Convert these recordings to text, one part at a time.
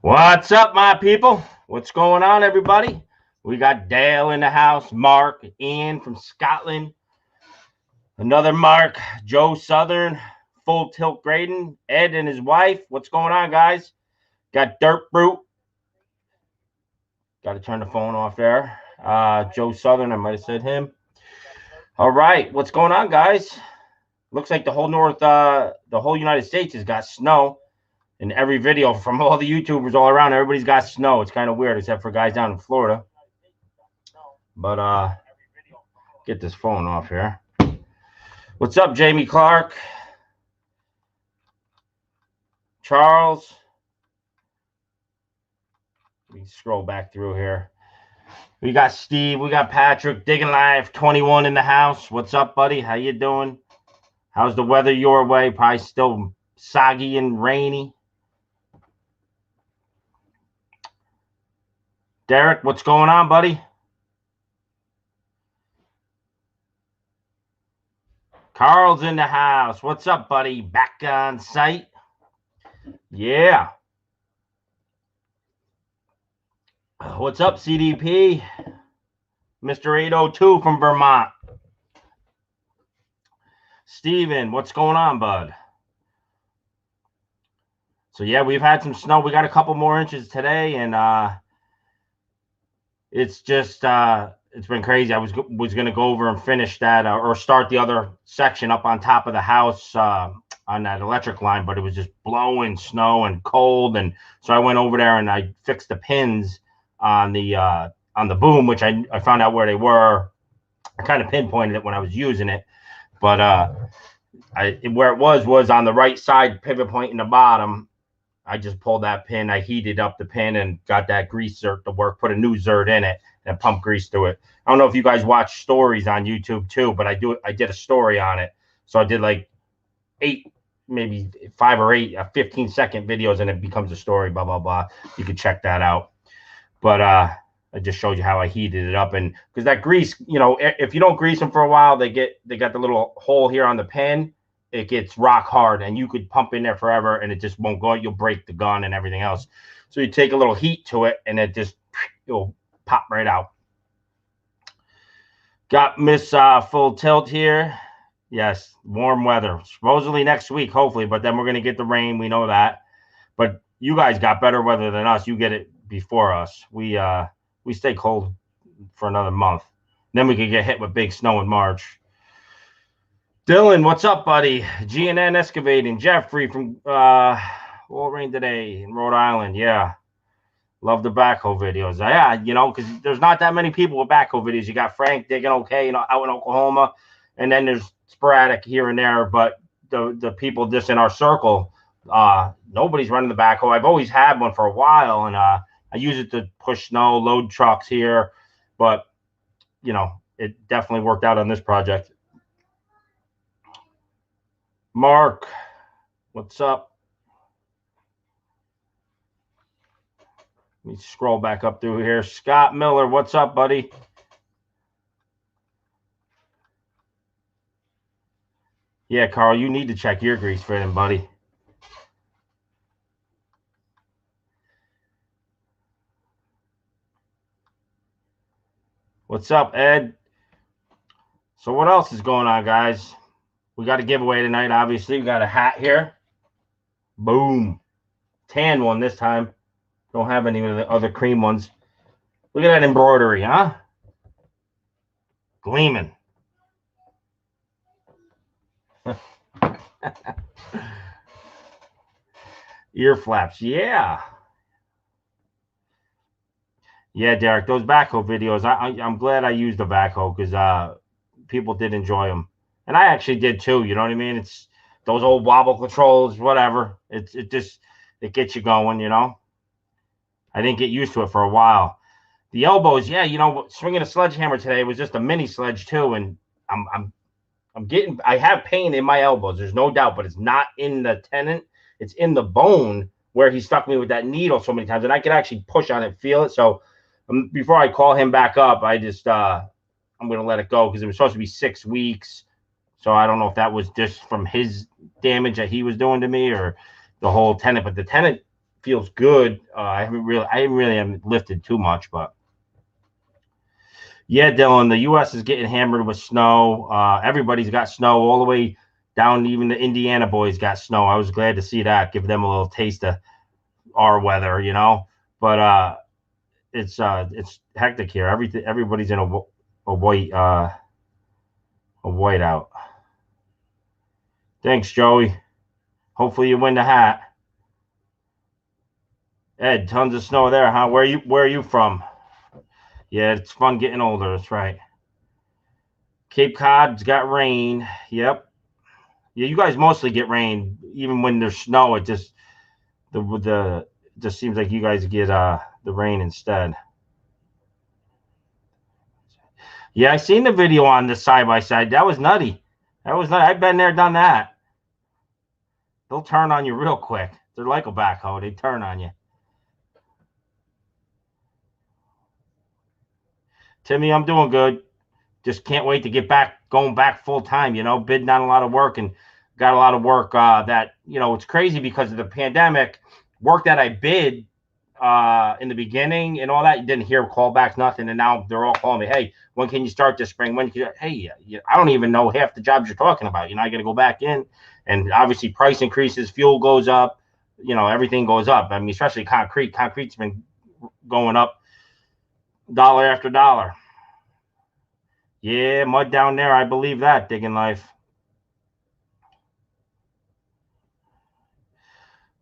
What's up, my people? What's going on, everybody? We got Dale in the house, Mark, Ian from Scotland, another Mark, Joe Southern, Full Tilt Graydon, Ed and his wife. What's going on, guys? Got Dirt Brute. Got to turn the phone off there. Joe Southern, I might have said him. All right, what's going on, guys? Looks like the whole United States has got snow. In every video from all the YouTubers all around, everybody's got snow. It's kind of weird, except for guys down in Florida. But get this phone off here. What's up, Jamie Clark? Charles? Let me scroll back through here. We got Steve. We got Patrick. Digging Live 21 in the house. What's up, buddy? How you doing? How's the weather your way? Probably still soggy and rainy. Derek, what's going on, buddy? Carl's in the house. What's up, buddy? Back on site? Yeah. What's up, CDP? Mr. 802 from Vermont. Steven, what's going on, bud? So, yeah, we've had some snow. We got a couple more inches today, and it's just it's been crazy. I was going to go over and finish that or start the other section up on top of the house on that electric line, but it was just blowing snow and cold, and so I went over there and I fixed the pins on the boom, which I found out where they were. I kind of pinpointed it when I was using it, but where it was on the right side pivot point in the bottom. I just pulled that pin. I heated up the pin and got that grease zert to work, put a new zert in it and pumped grease through it. I don't know if you guys watch stories on YouTube too, but I did a story on it. So I did like 8, maybe 5 or 8 15-second videos, and it becomes a story, blah, blah, blah. You can check that out. But I just showed you how I heated it up. And because that grease, you know, if you don't grease them for a while, they got the little hole here on the pin. It gets rock hard, and you could pump in there forever, and it just won't go. You'll break the gun and everything else. So you take a little heat to it, and it'll pop right out. Got Miss Full Tilt here. Yes, warm weather. Supposedly next week, hopefully, but then we're going to get the rain. We know that. But you guys got better weather than us. You get it before us. We stay cold for another month. Then we could get hit with big snow in March. Dylan, what's up, buddy? GNN Excavating. Jeffrey from All Rain Today in Rhode Island. Yeah. Love the backhoe videos. Yeah, you know, because there's not that many people with backhoe videos. You got Frank digging okay, you know, out in Oklahoma. And then there's sporadic here and there. But the people just in our circle, nobody's running the backhoe. I've always had one for a while, and I use it to push snow, load trucks here. But, you know, it definitely worked out on this project. Mark, what's up? Let me scroll back up through here. Scott Miller, what's up, buddy? Yeah, Carl, you need to check your grease fitting, buddy. What's up, Ed? So what else is going on, guys? We got a giveaway tonight, obviously. We got a hat here. Boom. Tan one this time. Don't have any of the other cream ones. Look at that embroidery, huh? Gleaming. Ear flaps. Yeah. Yeah, Derek, those backhoe videos, I'm glad I used the backhoe because people did enjoy them. And I actually did too, you know what I mean? It's those old wobble controls, whatever. It gets you going, you know? I didn't get used to it for a while. The elbows, yeah, you know, swinging a sledgehammer today was just a mini sledge too, and I have pain in my elbows, there's no doubt, but it's not in the tendon, it's in the bone where he stuck me with that needle so many times, and I could actually push on it, feel it. So before I call him back up, I just I'm going to let it go because it was supposed to be 6 weeks. So I don't know if that was just from his damage that he was doing to me or the whole tendon. But the tendon, feels good. I haven't really lifted too much, but yeah, Dylan, the U.S. is getting hammered with snow. Everybody's got snow all the way down. Even the Indiana boys got snow. I was glad to see that. Give them a little taste of our weather, you know. But it's hectic here. Everybody's in a white out. Thanks, Joey. Hopefully you win the hat. Ed, tons of snow there, huh? Where are you from? Yeah, it's fun getting older. That's right. Cape Cod's got rain. Yep. Yeah, you guys mostly get rain, even when there's snow. It just just seems like you guys get the rain instead. Yeah, I seen the video on the side by side. That was nutty. That was nutty. I've been there, done that. They'll turn on you real quick. They're like a backhoe. They turn on you. Timmy, I'm doing good. Just can't wait to get going back full time, you know, bidding on a lot of work and got a lot of work that, you know, it's crazy because of the pandemic. Work that I bid in the beginning and all that, you didn't hear callbacks, nothing. And now they're all calling me, hey, when can you start this spring? When can you, hey, I don't even know half the jobs you're talking about. You know, I got to go back in. And obviously price increases, fuel goes up, you know, everything goes up. I mean, especially concrete. Concrete's been going up dollar after dollar. Yeah, mud down there. I believe that, digging life.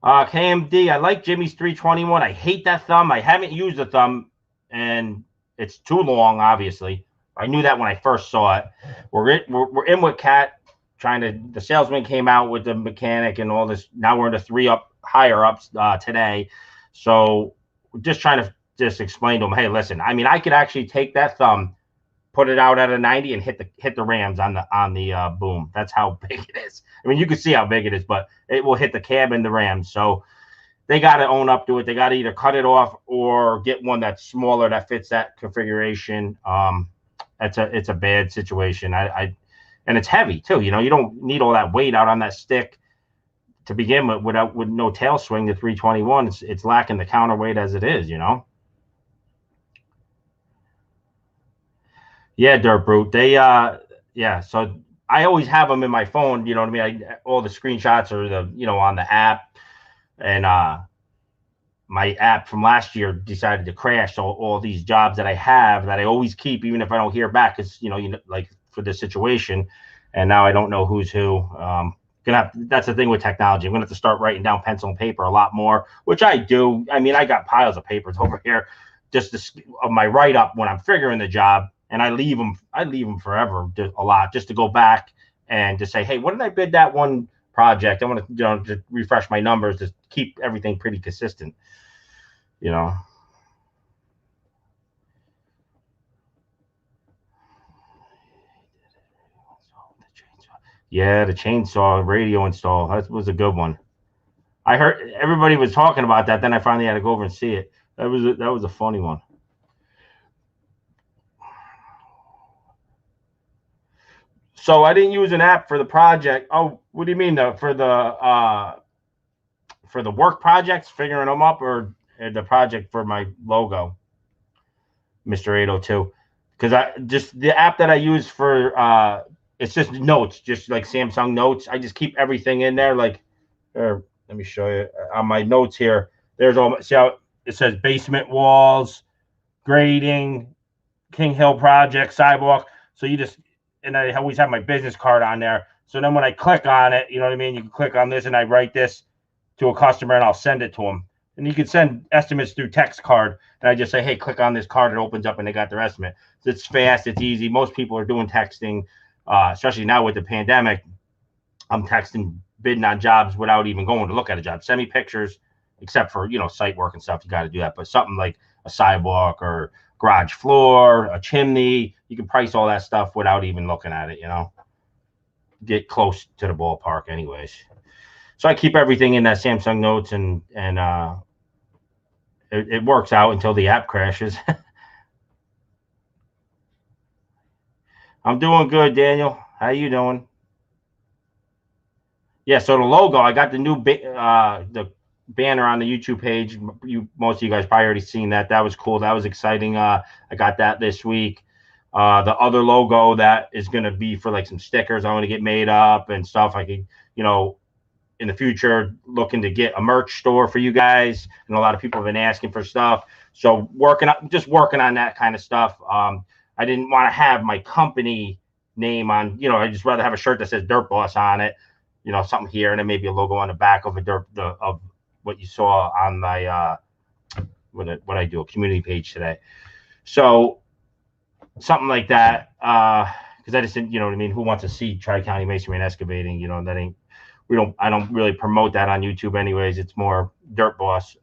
KMD, I like Jimmy's 321. I hate that thumb. I haven't used the thumb, and it's too long, obviously. I knew that when I first saw it. We're in with Cat, the salesman came out with the mechanic and all this. Now we're in the higher ups today. So we're just trying to explain to them, hey, listen, I mean, I could actually take that thumb, put it out at a 90 and hit the rams on the boom. That's how big it is. I mean, you can see how big it is, but it will hit the cab and the rams. So they got to own up to it. They got to either cut it off or get one that's smaller that fits that configuration. It's a bad situation. And it's heavy too. You know, you don't need all that weight out on that stick to begin with no tail swing. The 321, it's lacking the counterweight as it is. You know. Yeah, Dirt Brute. They yeah. So I always have them in my phone. You know what I mean? All the screenshots are on the app, and my app from last year decided to crash. So all these jobs that I have that I always keep, even if I don't hear back, because like for this situation, and now I don't know who's who. That's the thing with technology. I'm gonna have to start writing down pencil and paper a lot more, which I do. I mean, I got piles of papers over here, just of my write up when I'm figuring the job. And I leave them forever, a lot, just to go back and to say, hey, what did I bid that one project? I want to, to refresh my numbers, to keep everything pretty consistent, you know. Yeah, the chainsaw radio install, that was a good one. I heard everybody was talking about that. Then I finally had to go over and see it. That was a funny one. So I didn't use an app for the project. Oh, what do you mean for the work projects, figuring them up, or the project for my logo, Mr. 802? Because the app that I use for it's just notes, just like Samsung Notes. I just keep everything in there. Like, let me show you on my notes here. There's all. See how it says basement walls, grading, King Hill project, sidewalk. So you just, and I always have my business card on there. So then when I click on it, you know what I mean? You can click on this and I write this to a customer and I'll send it to them. And you can send estimates through text card. And I just say, hey, click on this card. It opens up and they got their estimate. So it's fast. It's easy. Most people are doing texting, especially now with the pandemic. I'm texting, bidding on jobs without even going to look at a job. Send me pictures, except for, site work and stuff. You got to do that. But something like a sidewalk or garage floor, a chimney, you can price all that stuff without even looking at it, get close to the ballpark anyways. So I keep everything in that Samsung Notes, and it works out until the app crashes. I'm doing good, Daniel. How you doing? Yeah, so the logo, I got the new banner on the YouTube page. Most of you guys probably already seen that. That was cool. That was exciting. I got that this week. The other logo that is going to be for like some stickers I want to get made up and stuff. I could, you know, in the future looking to get a merch store for you guys. And a lot of people have been asking for stuff. So just working on that kind of stuff. I didn't want to have my company name on, you know, I just rather have a shirt that says Dirt Boss on it, you know, something here, and then maybe a logo on the back of of what you saw on my what I do, a community page today. So something like that, because I just didn't, you know what I mean, who wants to see Tri-County Masonry and Excavating? You know, that ain't, I don't really promote that on YouTube anyways. It's more Dirt Boss.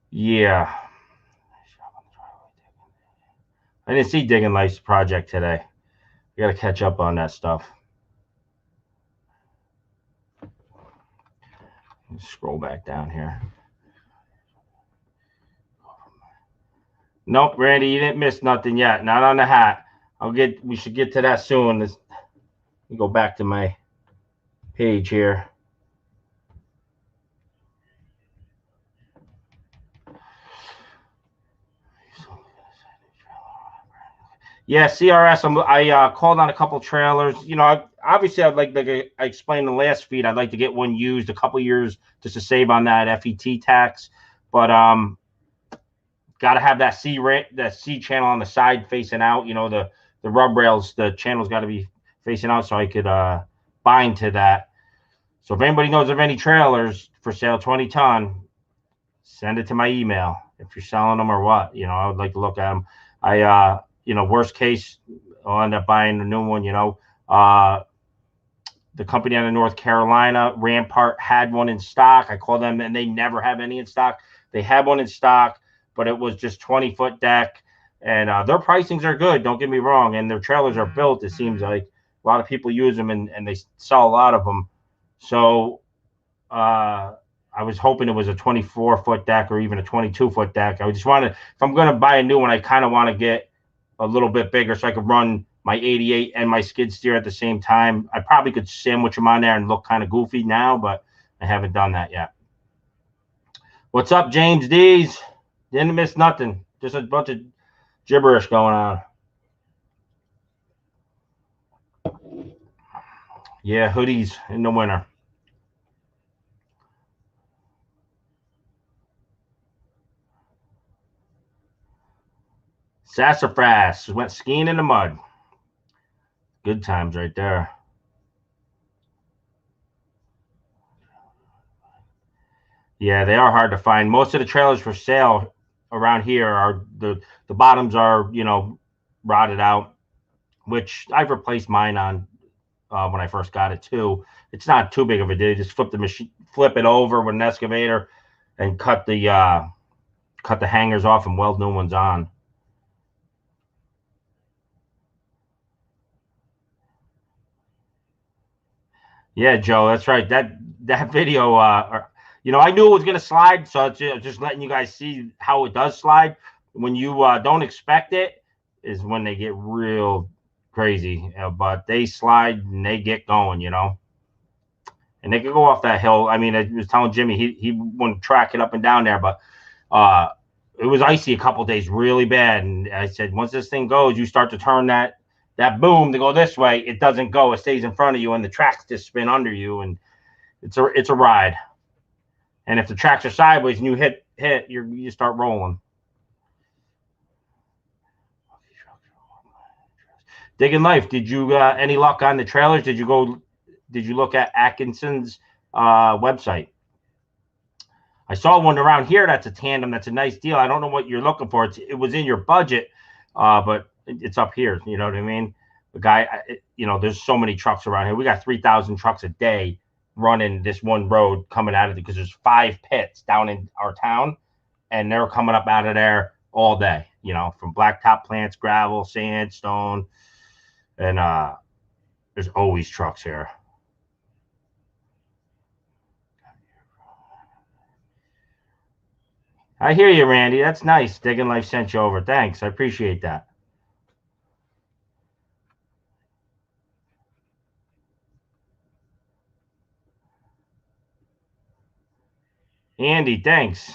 Yeah, I didn't see Digging Life's project today. I got to catch up on that stuff. Scroll back down here. Nope, Randy, you didn't miss nothing yet. Not on the hat. We should get to that soon. Let me go back to my page here. Yeah, CRS. I called on a couple trailers. You know, obviously, I explained in the last feed, I'd like to get one used a couple years just to save on that FET tax. But got to have that C channel on the side facing out. You know, the rub rails, the channel's got to be facing out so I could bind to that. So if anybody knows of any trailers for sale, 20-ton, send it to my email if you're selling them or what. You know, I would like to look at them. You know, worst case, I'll end up buying a new one. You know, the company out of North Carolina, Rampart, had one in stock. I called them and they never have any in stock. They had one in stock, but it was just 20-foot deck, and their pricings are good. Don't get me wrong, and their trailers are built. It seems like a lot of people use them and they sell a lot of them. So I was hoping it was a 24-foot deck or even a 22-foot deck. I just wanted, if I'm going to buy a new one, I kind of want to get a little bit bigger so I could run my 88 and my skid steer at the same time. I probably could sandwich them on there and look kind of goofy now, but I haven't done that yet. What's up, James D's? Didn't miss nothing. Just a bunch of gibberish going on. Yeah, hoodies in the winter. Sassafras went skiing in the mud. Good times right there. Yeah, they are hard to find. Most of the trailers for sale around here are the bottoms are, you know, rotted out, which I've replaced mine on when I first got it too. It's not too big of a deal. Just flip it over with an excavator, and cut the hangers off and weld new ones on. Yeah, Joe, that's right. That video, you know, I knew it was gonna slide, so it's just letting you guys see how it does slide. When you don't expect it, is when they get real crazy. But they slide and they get going, you know. And they could go off that hill. I mean, I was telling Jimmy he wouldn't track it up and down there, but it was icy a couple days, really bad. And I said, once this thing goes, you start to turn that boom to go this way, it doesn't go. It stays in front of you, and the tracks just spin under you, and it's a ride. And if the tracks are sideways and you hit, you start rolling. Digging Life, did you any luck on the trailers? Did you look at Atkinson's website? I saw one around here that's a tandem. That's a nice deal. I don't know what you're looking for. It was in your budget, but it's up here. You know what I mean? The guy, you know, there's so many trucks around here. We got 3,000 trucks a day running this one road coming out of it because there's 5 pits down in our town, and they're coming up out of there all day. You know, from blacktop plants, gravel, sand, stone, and there's always trucks here. I hear you, Randy. That's nice. Digging Life sent you over. Thanks. I appreciate that. Andy, thanks.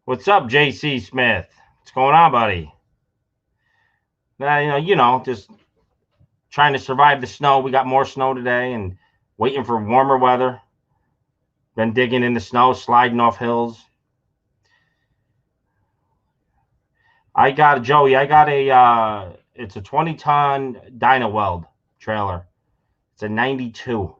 What's up, JC Smith? What's going on, buddy? You know, just trying to survive the snow. We got more snow today and waiting for warmer weather. Been digging in the snow, sliding off hills. I got Joey. I got a it's a 20-ton DYNAWELD trailer. It's a 92.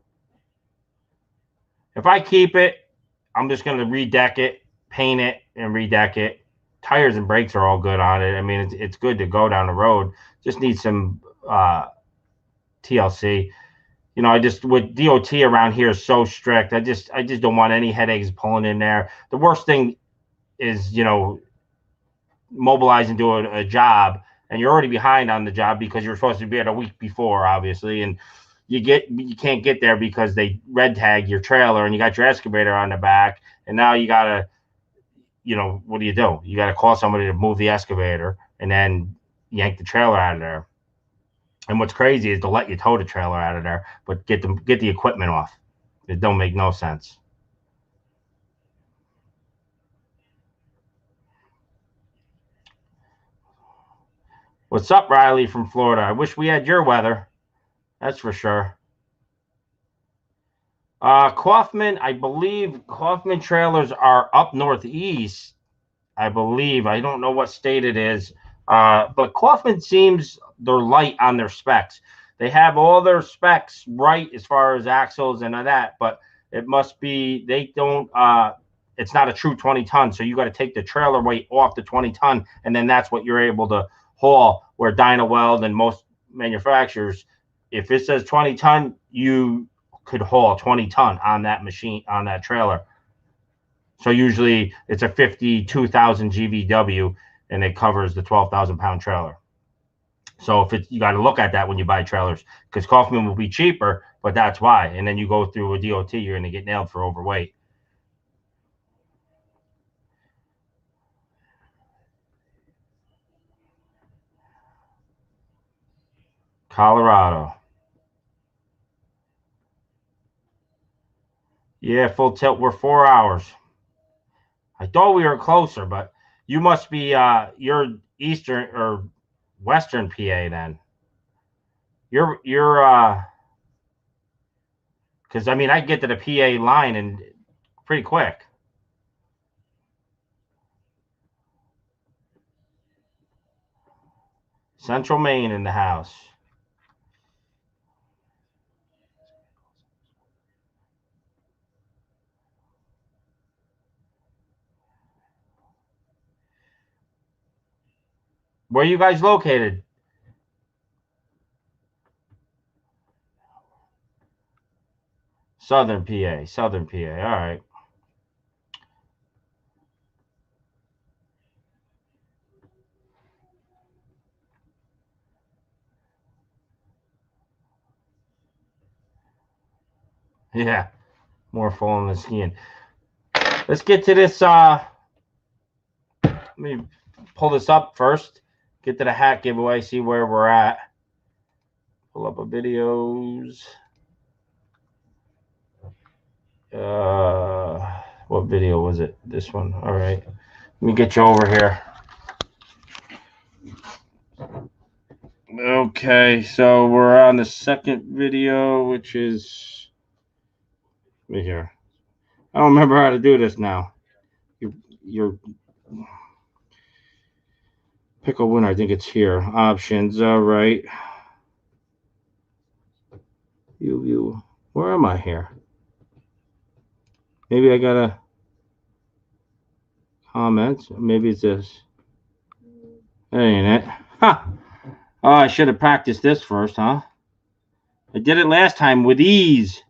If I keep it, I'm just gonna redeck it, paint it, and redeck it. Tires and brakes are all good on it. I mean, it's good to go down the road. Just need some TLC. You know, I just with DOT around here is so strict. I just don't want any headaches pulling in there. The worst thing is, you know, mobilizing to a job and you're already behind on the job because you're supposed to be at a week before, obviously, and you can't get there because they red tag your trailer and you got your excavator on the back, and now you gotta, you know, what do? You gotta call somebody to move the excavator and then yank the trailer out of there. And what's crazy is to let you tow the trailer out of there, but get the equipment off. It don't make no sense. What's up, Riley from Florida? I wish we had your weather. That's for sure. Kaufman, I believe Kaufman trailers are up northeast. I believe. I don't know what state it is. But Kaufman seems they're light on their specs. They have all their specs right as far as axles and all that, but it must be they don't it's not a true 20-ton, so you got to take the trailer weight off the 20-ton, and then that's what you're able to haul. Where DYNAWELD and most manufacturers, if it says 20-ton, you could haul 20-ton on that machine, on that trailer. So usually it's a 52,000 GVW and it covers the 12,000-pound trailer. So if you got to look at that when you buy trailers, because Kaufman will be cheaper, but that's why. And then you go through a DOT, you're going to get nailed for overweight. Colorado. Yeah, full tilt. We're 4 hours. I thought we were closer, but you must be you're eastern or western PA then. You're because I mean I get to the PA line and pretty quick. Central Maine in the house. Where are you guys located? Southern PA. Southern PA. All right. Yeah. More falling than skiing. Let's get to this. Let me pull this up first. Get to the hat giveaway. See where we're at. Pull up a videos. What video was it? This one. All right. Let me get you over here. Okay, so we're on the second video, which is right here. I don't remember how to do this now. Your pick a winner. I think it's here. Options. All right. You. Where am I here? Maybe I gotta comments. Maybe it's this. That ain't it. Huh. Oh, I should have practiced this first, huh? I did it last time with ease.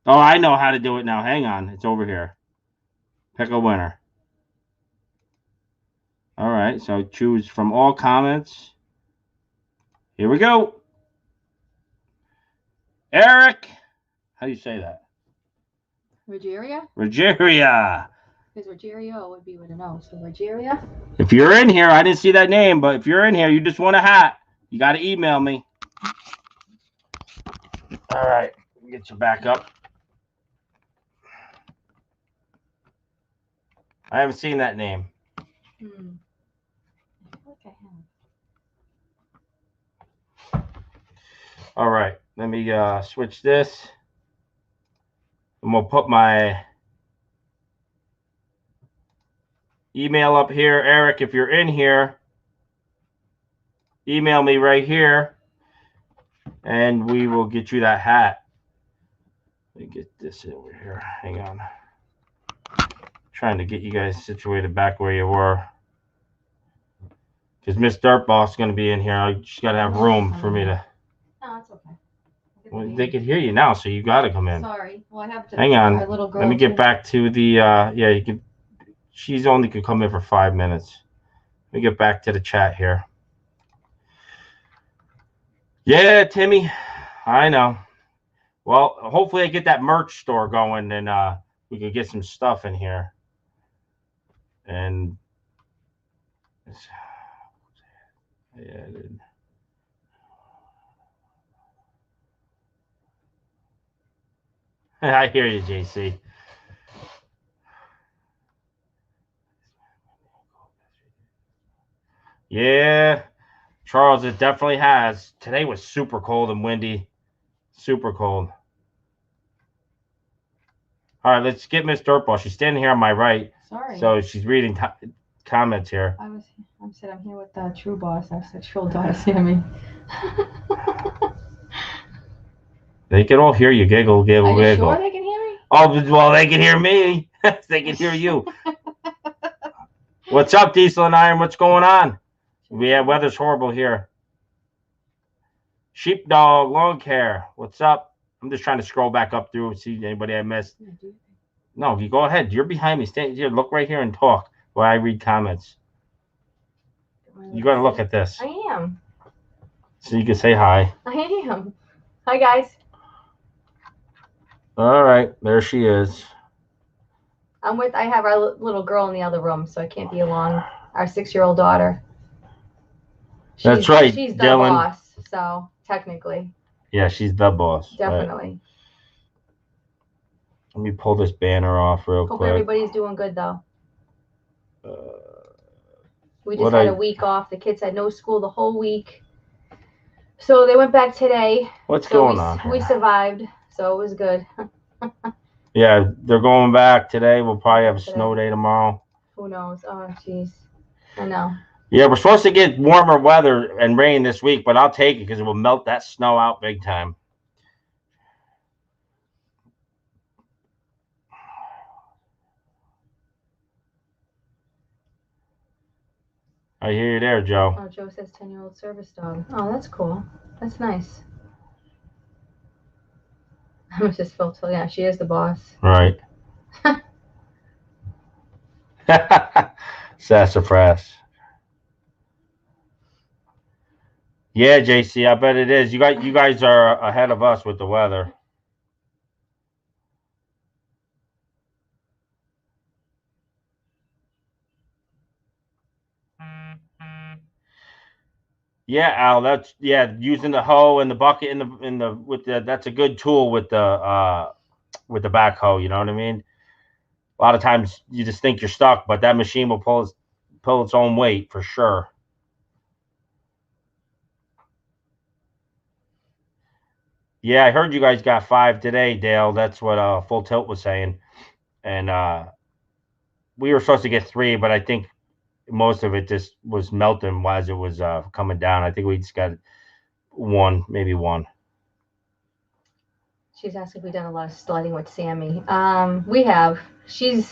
Oh, I know how to do it now. Hang on. It's over here. Pick a winner. All right. So choose from all comments. Here we go. Eric. How do you say that? Rogeria? Rogeria. Because Rogerio would be with an O. So Rogeria? If you're in here, I didn't see that name, but if you're in here, you just want a hat, you got to email me. All right. Get you back up. I haven't seen that name. I feel like I have. All right, let me switch this. I'm gonna put my email up here. Eric, if you're in here, email me right here, and we will get you that hat. Let me get this over here. Hang on. Trying to get you guys situated back where you were. Because Miss Dirtboss is going to be in here. I just got to have room for me to. No, it's okay. Well, they can hear you now, so you got to come in. Sorry. Well, I have to. Hang on. Our little girl Let me get too. back to the. Yeah, you can. She's only could come in for 5 minutes. Let me get back to the chat here. Yeah, Timmy. I know. Well, hopefully I get that merch store going and we can get some stuff in here. And yeah, I hear you, JC. Yeah, Charles, it definitely has. Today was super cold and windy. Super cold. All right, let's get Miss Dirtball. She's standing here on my right. Sorry. So she's reading comments here. I said I'm here with True Boss. I said she'll hear me. They can all hear you giggle, giggle, Are you giggle. sure they can hear me? Oh, well, they can hear me. They can hear you. What's up, Diesel and Iron? What's going on? Yeah, weather's horrible here. Sheepdog, Lawn Care. What's up? I'm just trying to scroll back up through and see anybody I missed. No, you go ahead. You're behind me. Stay here. Look right here and talk while I read comments. You got to look at this. I am. So you can say hi. I am. Hi, guys. All right. There she is. I have our little girl in the other room, so I can't be along. Our 6-year-old daughter. That's right, She's the Dylan. boss, so technically. Yeah, she's the boss. Definitely. Right. Let me pull this banner off real quick. Hope everybody's doing good, though. We just had a week off. The kids had no school the whole week. So they went back today. What's going on here? We survived, so it was good. Yeah, they're going back today. We'll probably have a snow day tomorrow. Who knows? Oh, jeez. I know. Yeah, we're supposed to get warmer weather and rain this week, but I'll take it because it will melt that snow out big time. I hear you there, Joe. Oh, Joe says 10-year-old service dog. Oh, that's cool. That's nice. Mrs. Phillips, yeah, she is the boss. Right. Sassafras. Yeah, JC, I bet it is. You guys are ahead of us with the weather. Yeah, Al, using the hoe and the bucket that's a good tool with the backhoe, you know what I mean? A lot of times you just think you're stuck, but that machine will pull its own weight for sure. Yeah, I heard you guys got 5 today, Dale. That's what Full Tilt was saying. And we were supposed to get 3, but I think most of it just was melting as it was coming down. I think we just got 1, maybe 1. She's asking if we've done a lot of sledding with Sammy. We have. She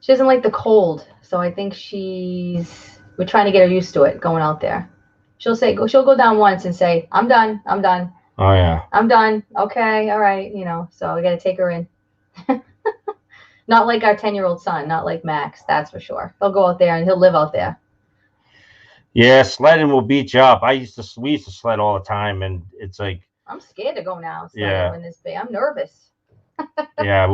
doesn't like the cold, so I think we're trying to get her used to it going out there. She'll go down once and say, I'm done. Oh yeah. I'm done. Okay, all right, so we got to take her in. Not like our 10-year-old son, not like Max, that's for sure. He'll go out there and he'll live out there. Yeah, sledding will beat you up. We used to sled all the time, and it's like I'm scared to go now. When this big, I'm nervous. Yeah,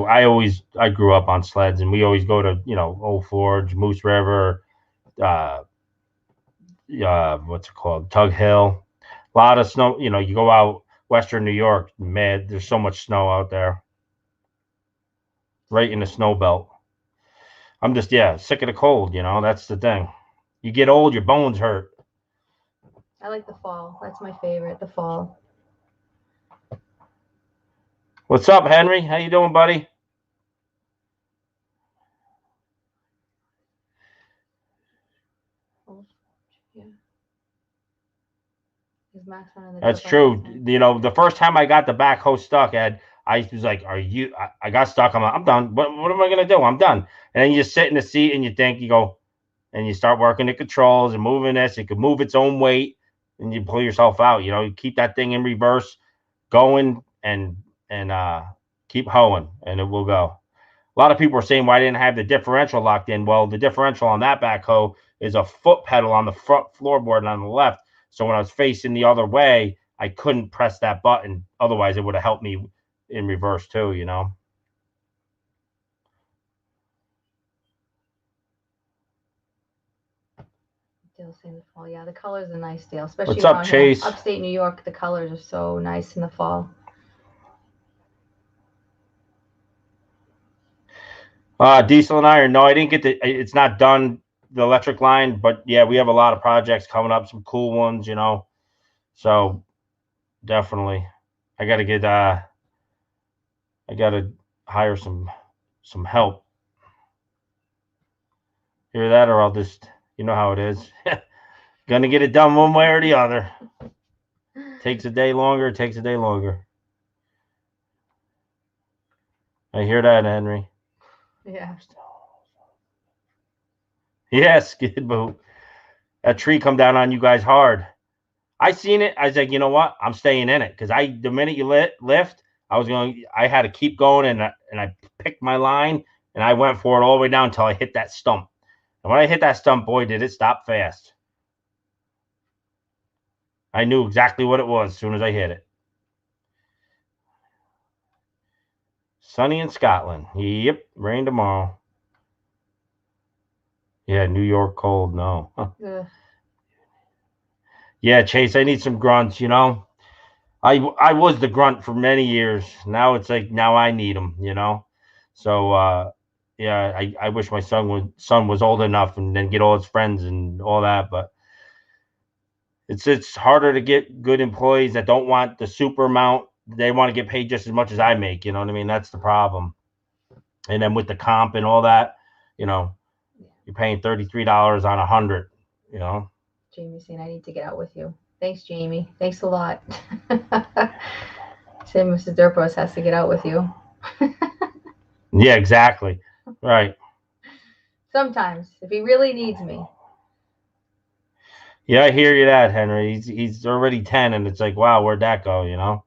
I grew up on sleds, and we always go to Old Forge, Moose River, what's it called, Tug Hill. A lot of snow. You go out Western New York, man, there's so much snow out there. Right in the snow belt. I'm just, yeah, sick of the cold, you know. That's the thing. You get old, your bones hurt. I like the fall. That's my favorite, the fall. What's up, Henry? How you doing, buddy? Yeah. That's true. You know, the first time I got the backhoe stuck, Ed, I was like, "Are you?" I got stuck. I'm like, "I'm done. What am I gonna do? I'm done." And then you just sit in the seat and you think, you go, and you start working the controls and moving this. It could move its own weight, and you pull yourself out. You know, you keep that thing in reverse, going, and keep hoeing, and it will go. A lot of people are saying why I didn't have the differential locked in. Well, the differential on that backhoe is a foot pedal on the front floorboard and on the left. So when I was facing the other way, I couldn't press that button. Otherwise, it would have helped me in reverse too, you know. Dale's saying the fall. Yeah, the colors are nice, Dale. Especially What's up, around Chase? here, upstate New York, the colors are so nice in the fall. Diesel and iron. No, I didn't get the. It's not done, the electric line, but yeah, we have a lot of projects coming up, some cool ones, you know. So definitely, I got to get. I got to hire some help. Hear that, or I'll just, you know how it is. Gonna get it done one way or the other. Takes a day longer. It takes a day longer. I hear that, Henry. Yeah. Yes, skid boot. That tree come down on you guys hard. I seen it. I was like, you know what? I'm staying in it because the minute you lift, I had to keep going, and I picked my line and I went for it all the way down until I hit that stump. And when I hit that stump, boy, did it stop fast. I knew exactly what it was as soon as I hit it. Sunny in Scotland. Yep, rain tomorrow. Yeah, New York cold. No. Yeah, Chase, I need some grunts, you know. I was the grunt for many years. Now it's like now I need them, you know. So yeah, I wish my son was old enough and then get all his friends and all that, but it's harder to get good employees that don't want the super amount. They want to get paid just as much as I make, you know what I mean? That's the problem. And then with the comp and all that, you know, you're paying $33 on 100, you know. Jamie's saying I need to get out with you. Thanks, Jamie. Thanks a lot. Say Mrs. Durpos has to get out with you. Yeah, exactly. Right. Sometimes, if he really needs me. Yeah, I hear you that, Henry. He's already 10, and it's like, wow, where'd that go, you know?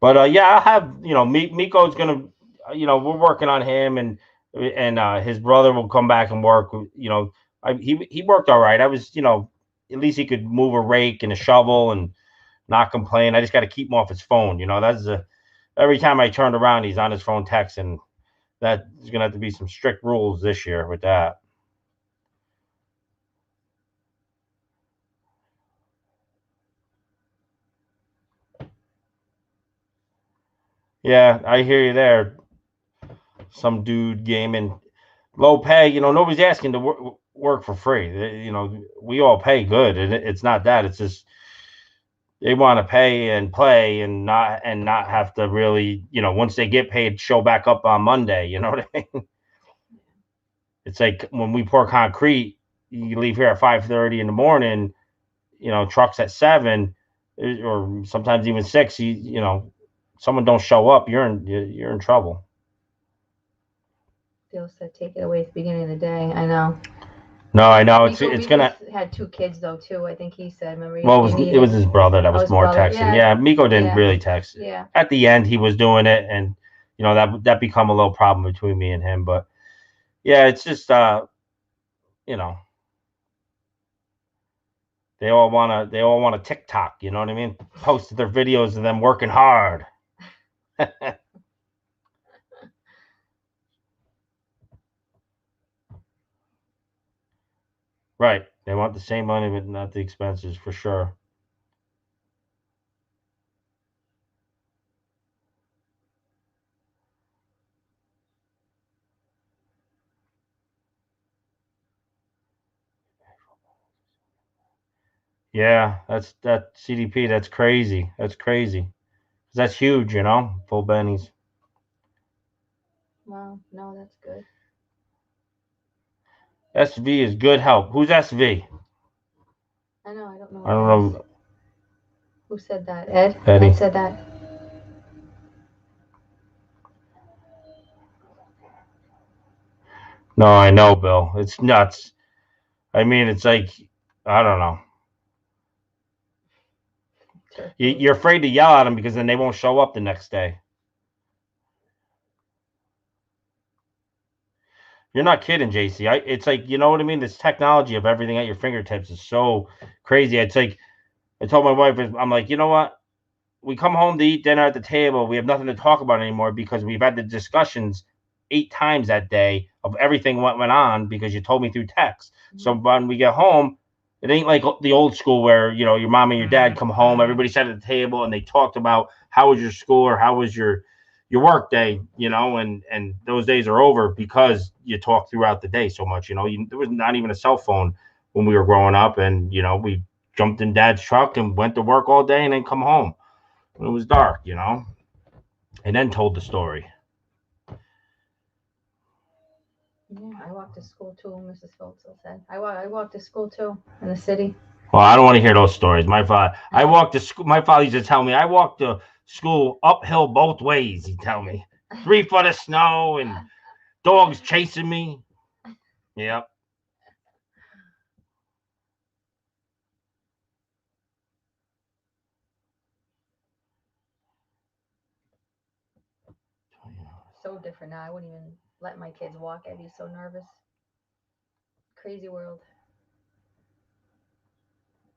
But yeah, I'll have, you know, Miko's gonna, you know, we're working on him, and his brother will come back and work. You know, he worked all right. I was, you know, at least he could move a rake and a shovel and not complain. I just got to keep him off his phone. You know, every time I turned around, he's on his phone texting. That there's gonna have to be some strict rules this year with that. Yeah, I hear you there. Some dude gaming, low pay. You know, nobody's asking to work for free. You know, we all pay good, and it's not that. It's just they want to pay and play and not have to really, you know, once they get paid, show back up on Monday. You know what I mean? It's like when we pour concrete, you leave here at 5:30 in the morning. You know, trucks at 7, or sometimes even 6. You know, someone don't show up, you're in trouble. Dale said take it away at the beginning of the day. I know. No, I know it's gonna. Had 2 kids though too. I think he said. Remember? Well, it was his brother that was more texting. Yeah, Miko didn't really text. Yeah. At the end, he was doing it, and you know that become a little problem between me and him. But yeah, it's just you know, they all wanna TikTok. You know what I mean? Post their videos of them working hard. Right. They want the same money, but not the expenses, for sure. Yeah, that CDP. That's crazy. That's crazy. That's huge, you know. Full bennies. Wow, no, that's good. SV is good help. Who's SV? I know, I don't know I don't what that is. know. Who said that? Ed? Eddie. Ed said that. No, I know, Bill. It's nuts. I mean, it's like I don't know. You're afraid to yell at them because then they won't show up the next day. You're not kidding, JC. It's like, you know what I mean? This technology of everything at your fingertips is so crazy. It's like I told my wife, I'm like, you know what? We come home to eat dinner at the table. We have nothing to talk about anymore because we've had the discussions 8 times that day of everything what went on because you told me through text. So when we get home, it ain't like the old school where, you know, your mom and your dad come home, everybody sat at the table and they talked about how was your school or how was your work day, you know, and those days are over because you talk throughout the day so much, you know. There was not even a cell phone when we were growing up, and you know, we jumped in dad's truck and went to work all day and then come home when it was dark, you know, and then told the story. Yeah, I walked to school too, Mrs. Phillips said. I walked to school too in the city. Well, I don't want to hear those stories. My father, I walked to school. My father used to tell me I walked to school uphill both ways. He'd tell me 3 foot of snow and dogs chasing me. Yep. So different now. I wouldn't even let my kids walk. I'd be so nervous. Crazy world.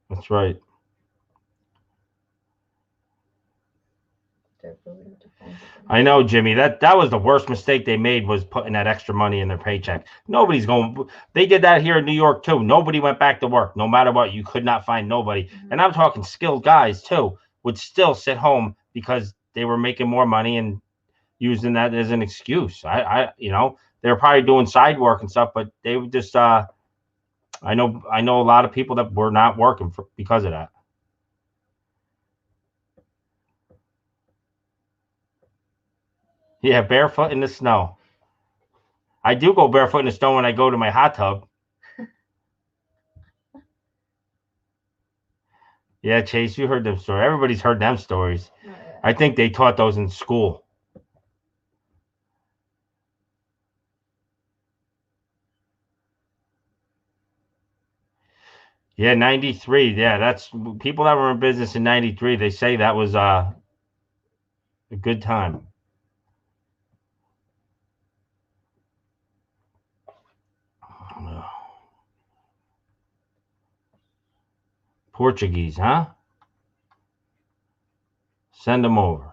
That's right. I know, Jimmy. That was the worst mistake they made, was putting that extra money in their paycheck. Nobody's going. They did that here in New York too. Nobody went back to work, no matter what. You could not find nobody, and I'm talking skilled guys too. Would still sit home because they were making more money and using that as an excuse. You know, they were probably doing side work and stuff, but they would just. I know a lot of people that were not working because of that. Yeah, barefoot in the snow. I do go barefoot in the snow when I go to my hot tub. Yeah, Chase, you heard them stories. Everybody's heard them stories. Oh, yeah. I think they taught those in school. Yeah, 93. Yeah, that's people that were in business in 93. They say that was a good time. Portuguese, huh? Send them over.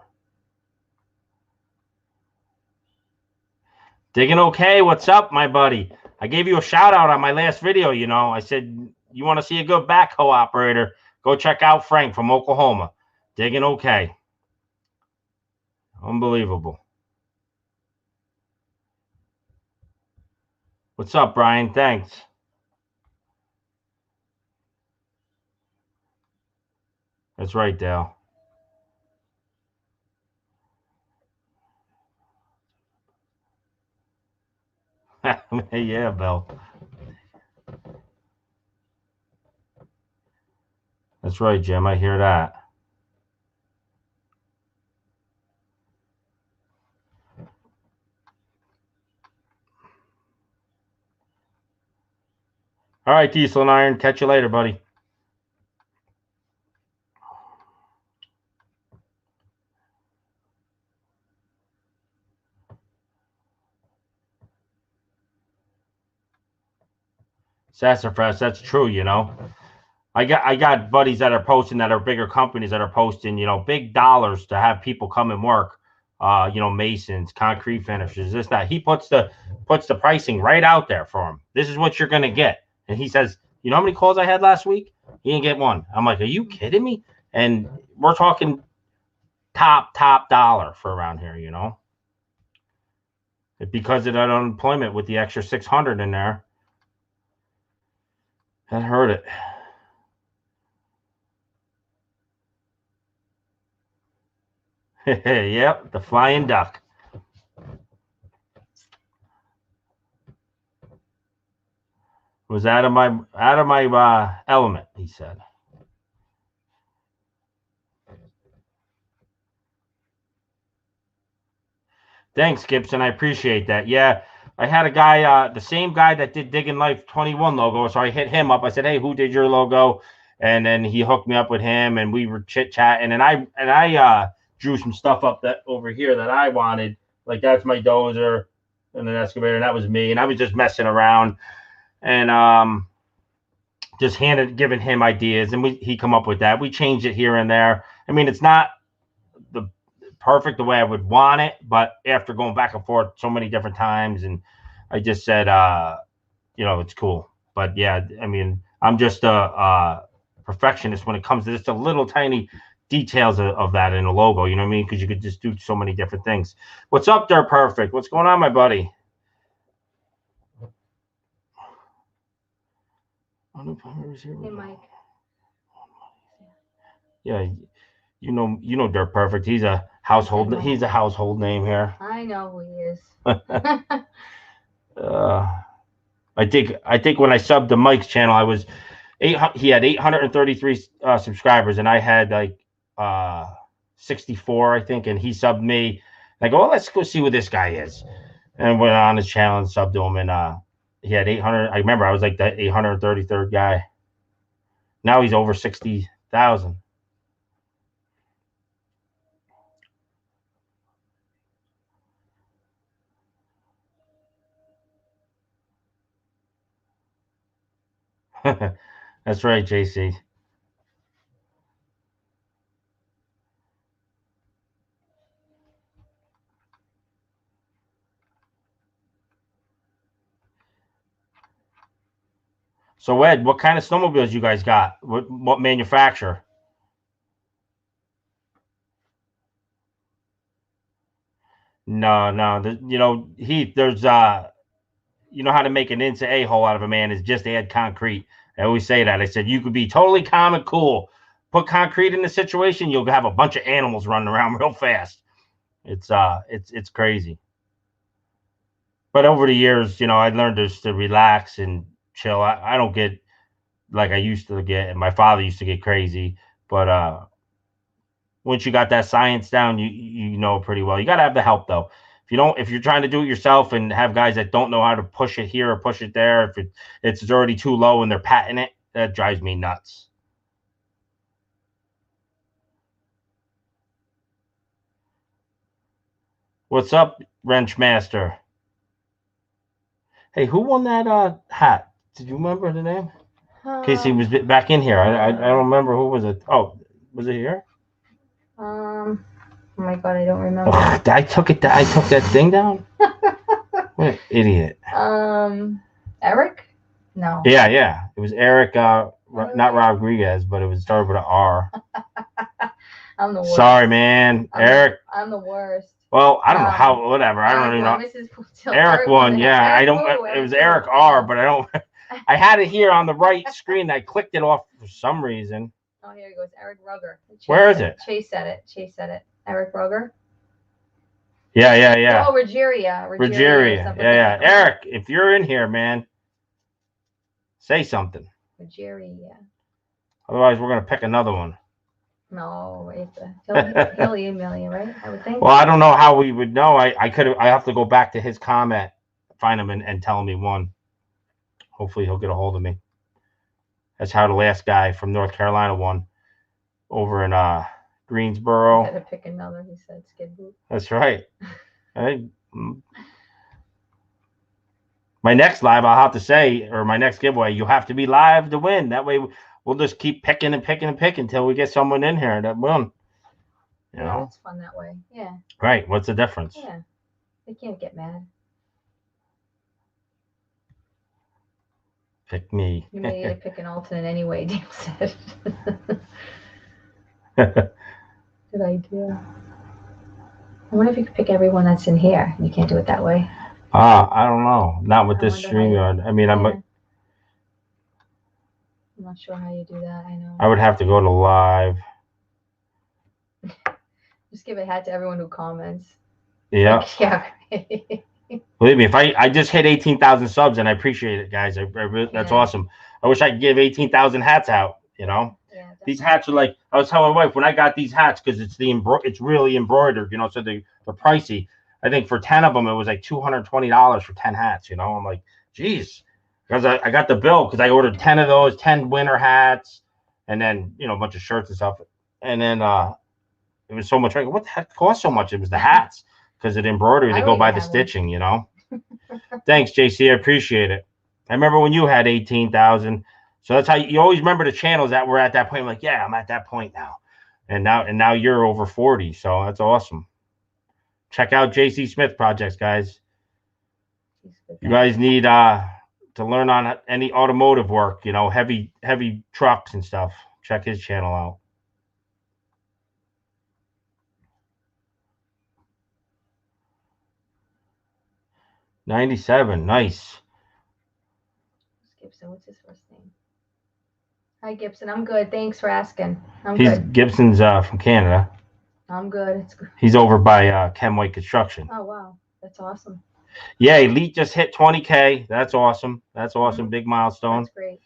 Digging okay. What's up, my buddy? I gave you a shout out on my last video. You know, I said, you want to see a good backhoe operator? Go check out Frank from Oklahoma. Digging okay. Unbelievable. What's up, Brian? Thanks. That's right, Dale. Yeah, Bill. That's right, Jim. I hear that. All right, Diesel and Iron. Catch you later, buddy. Sassafras, that's true, you know. I got buddies that are posting, that are bigger companies that are posting, you know, big dollars to have people come and work. You know, masons, concrete finishers, this, that. He puts the pricing right out there for them. This is what you're gonna get. And he says, you know how many calls I had last week? He didn't get one. I'm like, are you kidding me? And we're talking top dollar for around here, you know. Because of that unemployment with the extra 600 in there, that hurt it. Yep, the flying duck. Was out of my element, he said. Thanks, Gibson. I appreciate that. Yeah, I had a guy, the same guy that did Digging Life 21 logo. So I hit him up. I said, "Hey, who did your logo?" And then he hooked me up with him, and we were chit chatting. And I drew some stuff up that over here that I wanted. Like that's my dozer and an excavator, and that was me. And I was just messing around and just giving him ideas, and he come up with that. We changed it here and there. I mean, it's not the perfect the way I would want it, but after going back and forth so many different times, and I just said, it's cool. But yeah, I mean, I'm just a perfectionist when it comes to just the little tiny details of that in a logo. You know what I mean? Because you could just do so many different things. What's up there, Perfect? What's going on, my buddy? Hey, Mike. Yeah, you know Dirt Perfect. He's a household name here. I know who he is. I think when I subbed to Mike's channel, he had 833 subscribers, and I had like 64, I think, and he subbed me. I go, well, let's go see what this guy is, and went on his channel and subbed to him, and he had 800. I remember I was like the 833rd guy. Now he's over 60,000. That's right, JC. So Ed, what kind of snowmobiles you guys got? What manufacturer? No. Heath, there's you know how to make an inch a-hole out of a man is just add concrete. I always say that. I said you could be totally calm and cool. Put concrete in the situation, you'll have a bunch of animals running around real fast. It's crazy. But over the years, I learned just to relax and chill. I don't get like I used to get, and my father used to get crazy. But once you got that science down, you know pretty well. You got to have the help though. If you're trying to do it yourself and have guys that don't know how to push it here or push it there, if it's already too low and they're patting it, that drives me nuts. What's up, Wrench Master? Hey, who won that hat? Did you remember the name? Casey was back in here. I don't remember who was it. Oh, was it here? Oh my God, I don't remember. I took that thing down. What an idiot. Eric? No. Yeah. It was Eric. Not Rodriguez, but it was started with an R. I'm the worst. Sorry, man. Eric. I'm the worst. Well, I don't know how. Whatever. I don't even know. Eric won. Yeah, I don't. It was Eric R, but I don't. I had it here on the right screen. I clicked it off for some reason. Oh, here he goes. Eric Rugger. Where is it? Chase said it. Eric Rugger. Yeah. Oh, Ruggeria. Yeah. Eric, if you're in here, man, say something. Ruggeria. Otherwise, we're gonna pick another one. No, he'll email you, right? I would think. Well, I don't know how we would know. I have to go back to his comment, find him, and tell him he won. Hopefully, he'll get a hold of me. That's how the last guy from North Carolina won over in Greensboro. I had to pick another. He said skid boot. That's right. My next live, I'll have to say, or my next giveaway, you have to be live to win. That way, we'll just keep picking until we get someone in here that won. Yeah, it's fun that way. Yeah. Right. What's the difference? Yeah. They can't get mad. Pick me. You may need to pick an alternate anyway, Dave said. Good idea. I wonder if you could pick everyone that's in here. You can't do it that way. I don't know. Not with this StreamYard. I mean, I'm not sure how you do that. I know. I would have to go to live. Just give a hat to everyone who comments. Yeah. Like, yeah. Believe me, if I just hit 18,000 subs, and I appreciate it, guys. That's awesome. I wish I could give 18,000 hats out. You know, these hats are like, I was telling my wife when I got these hats, because it's really embroidered. You know, so they're pricey. I think for 10 of them it was like $220 for 10 hats. You know, I'm like, geez, because I got the bill because I ordered 10 of those, 10 winter hats, and then a bunch of shirts and stuff, and then it was so much. I go, what the heck cost so much? It was the hats. Because it embroidery, they go by the stitching, you know. Thanks, JC. I appreciate it. I remember when you had 18,000. So that's how you always remember the channels that were at that point. I'm like, yeah, I'm at that point now. And now you're over 40. So that's awesome. Check out JC Smith projects, guys. You guys need to learn on any automotive work, heavy trucks and stuff. Check his channel out. '97, nice. Gibson, what's his first name? Hi, Gibson. I'm good. Thanks for asking. He's good. Gibson's from Canada. I'm good. It's good. He's over by KENWORTH Construction. Oh wow, that's awesome. Yeah, Elite just hit 20K. That's awesome. That's awesome. Big milestone. That's great.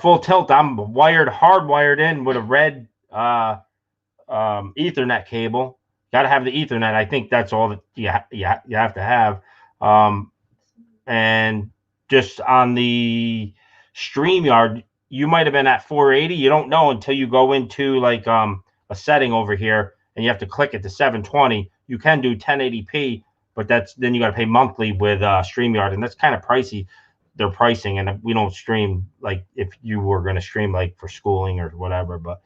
Full tilt. I'm hardwired in with a red Ethernet cable. Got to have the Ethernet. I think that's all that you have to have. And just on the StreamYard, you might have been at 480. You don't know until you go into like a setting over here, and you have to click it to 720. You can do 1080p, but then you got to pay monthly with StreamYard, and that's kind of pricey. Their pricing, and we don't stream like if you were going to stream like for schooling or whatever, but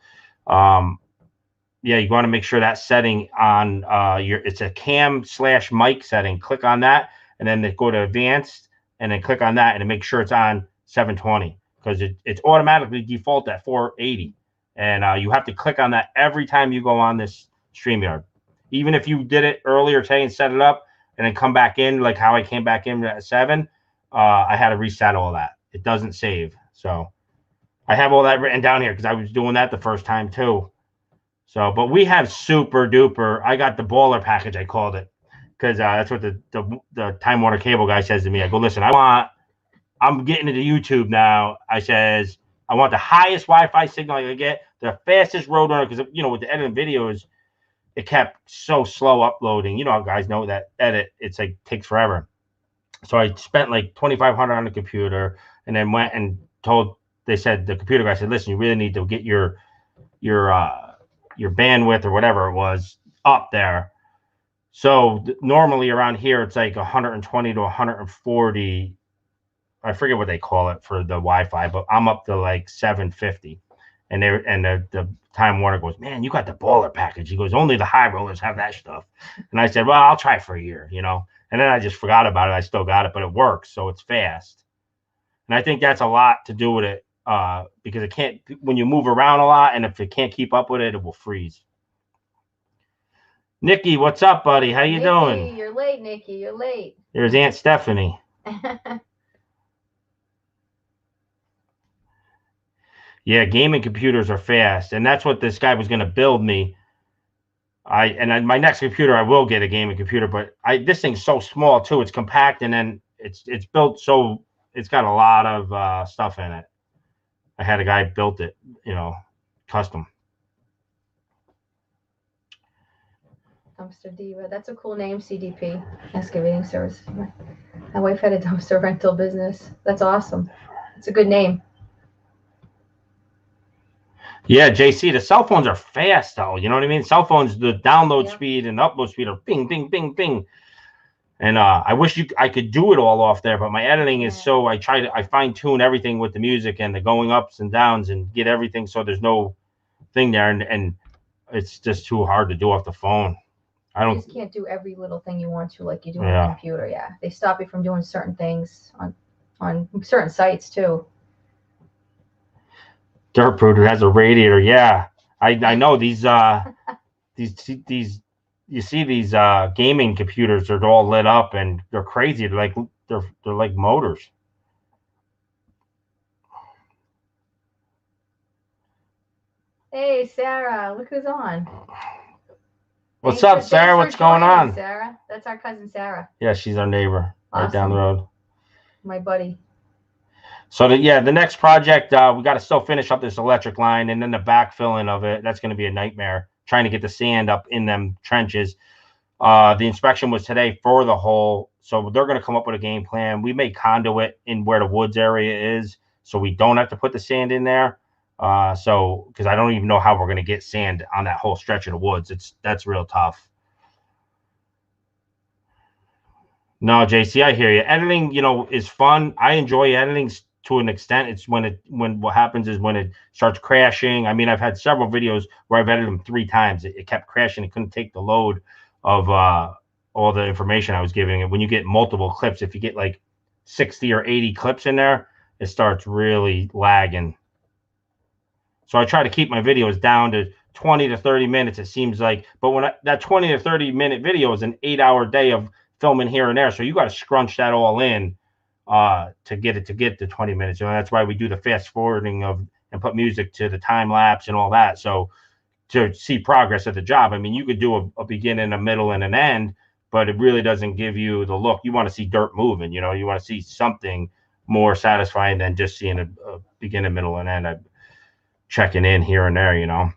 yeah, you want to make sure that setting on it's a cam/mic setting. Click on that, and then go to advanced, and then click on that, and make sure it's on 720, because it's automatically default at 480, and you have to click on that every time you go on this StreamYard. Even if you did it earlier today and set it up, and then come back in like how I came back in at 7. I had to reset all that. It doesn't save. So I have all that written down here because I was doing that the first time too. So, but we have super duper. I got the baller package, I called it, because that's what the Time Warner cable guy says to me. I go, listen, I'm getting into YouTube now. I says, I want the highest Wi-Fi signal I can get, the fastest Roadrunner, because with the editing videos, it kept so slow uploading. Guys know that edit, it's like takes forever. So I spent like $2,500 on the computer, and then went and they said, the computer guy said, listen, you really need to get your bandwidth or whatever it was up there. So normally around here, it's like 120 to 140. I forget what they call it for the Wi-Fi, but I'm up to like 750. And the Time Warner goes, man, you got the baller package. He goes, only the high rollers have that stuff. And I said, well, I'll try for a year, And then I just forgot about it. I still got it, but it works, so it's fast. And I think that's a lot to do with it, because it can't, when you move around a lot, and if it can't keep up with it, it will freeze. Nikki, what's up, buddy? How you doing? You're late, Nikki. You're late. There's Aunt Stephanie. Yeah, gaming computers are fast, and that's what this guy was going to build me. My next computer, I will get a gaming computer, but this thing's so small too. It's compact, and then it's built so it's got a lot of stuff in it. I had a guy built it, custom. Dumpster Diva. That's a cool name, CDP. Excavating service. My wife had a dumpster rental business. That's awesome. It's a good name. Yeah, JC, the cell phones are fast, though. You know what I mean? Cell phones, the download speed and upload speed are bing, bing, bing, bing. And I wish I could do it all off there, but my editing is so I fine tune everything with the music and the going ups and downs and get everything so there's no thing there, and it's just too hard to do off the phone. You just can't do every little thing you want to like you do on a computer. Yeah, they stop you from doing certain things on certain sites too. Dirt Brooder has a radiator. Yeah, I know these you see these gaming computers are all lit up and they're crazy. They're like motors. Hey, Sarah, look who's on. What's up, Sarah? What's going on? Sarah, that's our cousin Sarah. Yeah, she's our neighbor right down the road. My buddy. So the next project, we got to still finish up this electric line, and then the backfilling of it. That's going to be a nightmare trying to get the sand up in them trenches. The inspection was today for the hole, so they're going to come up with a game plan. We made conduit in where the woods area is, so we don't have to put the sand in there. So because I don't even know how we're going to get sand on that whole stretch of the woods. That's real tough. No, JC, I hear you. Editing, is fun. I enjoy editing to an extent. It's when what happens is when it starts crashing. I mean, I've had several videos where I've edited them 3 times. It kept crashing. It couldn't take the load of all the information I was giving it. When you get multiple clips, if you get like 60 or 80 clips in there, it starts really lagging. So I try to keep my videos down to 20 to 30 minutes, it seems like. But when that 20 to 30 minute video is an 8-hour day of filming here and there. So you got to scrunch that all in to get to 20 minutes. And that's why we do the fast forwarding and put music to the time lapse and all that. So to see progress of the job, I mean, you could do a beginning, a middle, and an end, but it really doesn't give you the look. You want to see dirt moving, you want to see something more satisfying than just seeing a beginning, middle, and end. Checking in here and there,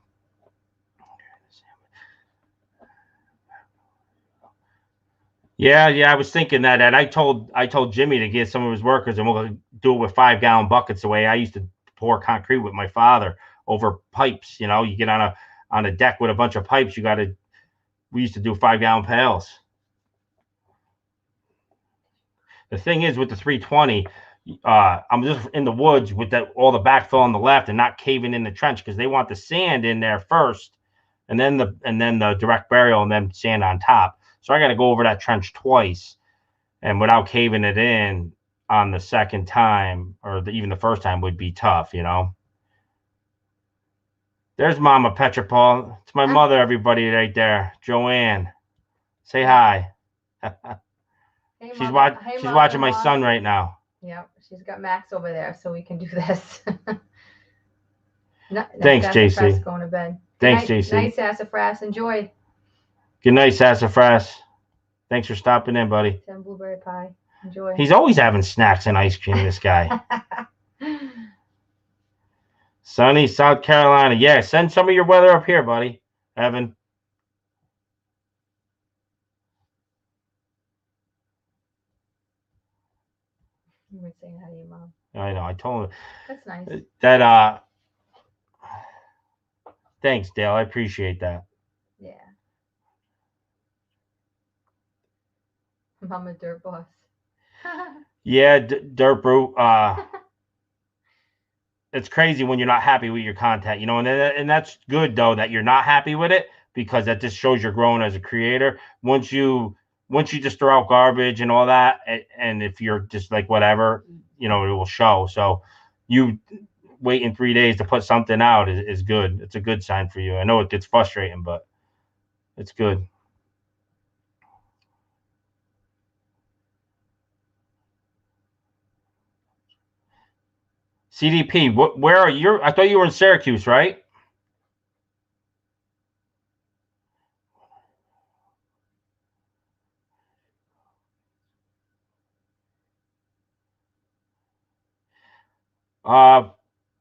Yeah, I was thinking that, and I told Jimmy to get some of his workers, and we'll do it with 5-gallon buckets the way I used to pour concrete with my father over pipes. You get on a deck with a bunch of pipes. We used to do 5-gallon pails. The thing is with the 320, I'm just in the woods with all the backfill on the left and not caving in the trench because they want the sand in there first, and then the direct burial and then sand on top. So I got to go over that trench twice, and without caving it in on the second time or even the first time would be tough, There's Mama Petra Paul. It's my mother, everybody right there. Joanne, say hi. Hey, she's watching my son right now. Yep, she's got Max over there, so we can do this. Thanks, JC. Going to bed. Thanks, JC. Night, Sassafras. Enjoy. Good night, Sassafras. Thanks for stopping in, buddy. Some blueberry pie. Enjoy. He's always having snacks and ice cream, this guy. Sunny, South Carolina. Yeah, send some of your weather up here, buddy. Evan. We're saying hi to your mom. I know. I told him. That's nice. Thanks, Dale. I appreciate that. Yeah. Mama Dirt Boss. Yeah, Dirt Brew. It's crazy when you're not happy with your content, and that's good though that you're not happy with it, because that just shows you're growing as a creator. Once you just throw out garbage and all that, and if you're just like whatever, it will show. So you waiting 3 days to put something out is good. It's a good sign for you. I know it gets frustrating, but it's good. CDP, where are you? I thought you were in Syracuse, right?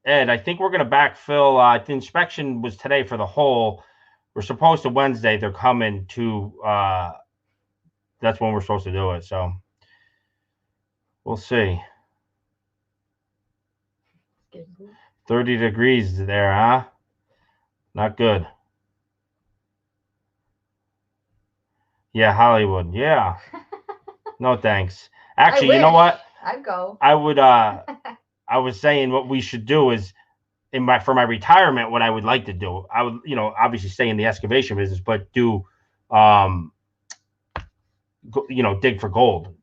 Ed, I think we're going to backfill. The inspection was today for the hole. We're supposed to Wednesday. They're coming to. That's when we're supposed to do it. So we'll see. 30 degrees there, huh? Not good. Yeah, Hollywood. Yeah. No thanks. Actually, you know what? I'd go. I would. I was saying what we should do is for my retirement, what I would like to do, I would, obviously stay in the excavation business, but do, dig for gold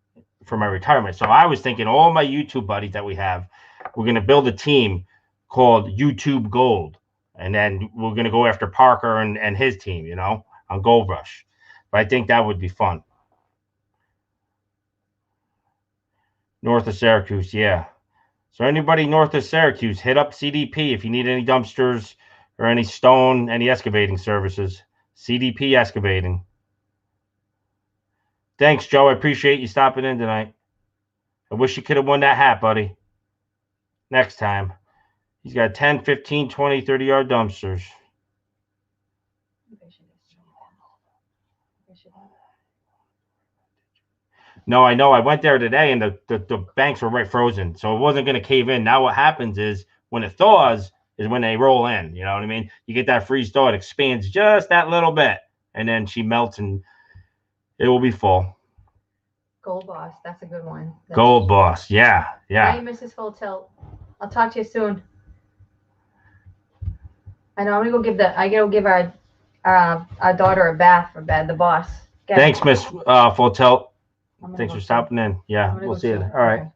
for my retirement. So I was thinking all my YouTube buddies that we have, we're going to build a team called YouTube Gold. And then we're going to go after Parker and his team, on Gold Rush. But I think that would be fun. North of Syracuse, yeah. So anybody north of Syracuse, hit up CDP if you need any dumpsters or any stone, any excavating services. CDP Excavating. Thanks, Joe. I appreciate you stopping in tonight. I wish you could have won that hat, buddy. Next time. He's got 10, 15, 20, 30-yard dumpsters. No, I know. I went there today, and the banks were right frozen, so it wasn't going to cave in. Now what happens is when it thaws is when they roll in. You know what I mean? You get that freeze thaw. It expands just that little bit, and then she melts, and it will be full. Gold Boss. That's a good one. Gold Boss. Yeah. Yeah. Hi, Mrs. Full Tilt. I'll talk to you soon. I know. I'm going to go give our daughter a bath for bed, the boss. Thanks, Miss Full Tilt. Thanks for stopping in. Yeah, we'll see you. All right. Okay.